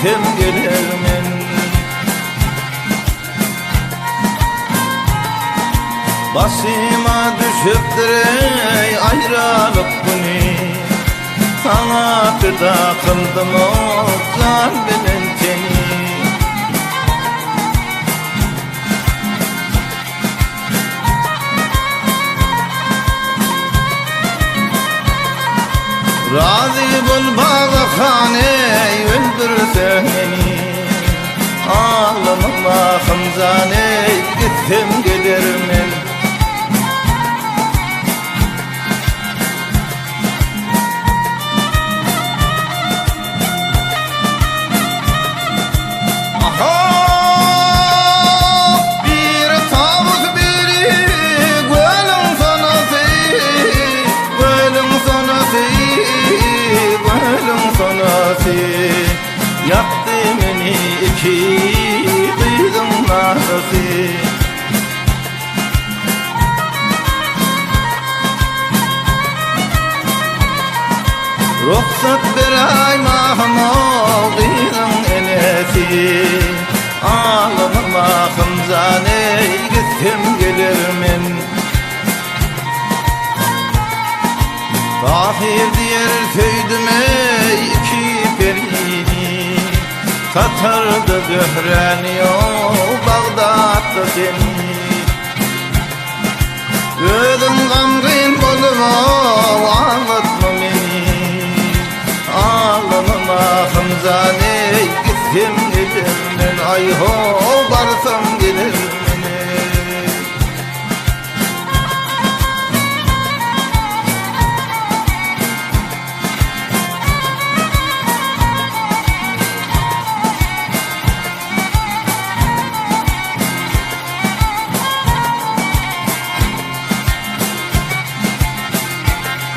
gittim gelirmen. Başıma düşüptür ey ayrılık günü, sana feda kıldım o can bilen seni. Razı bul bağlıkhane öldürsen beni, ağlamama hımzane gittim gelirmen. Yaktı beni iki kıydın narası. Ruhsat bir ay mahmud kıydın enesi, ağlamama hımzane gittim gelirmen. Tahir diyer söydüme iki perini, satardı zöhreni o Bağdat'ta seni. Gözüm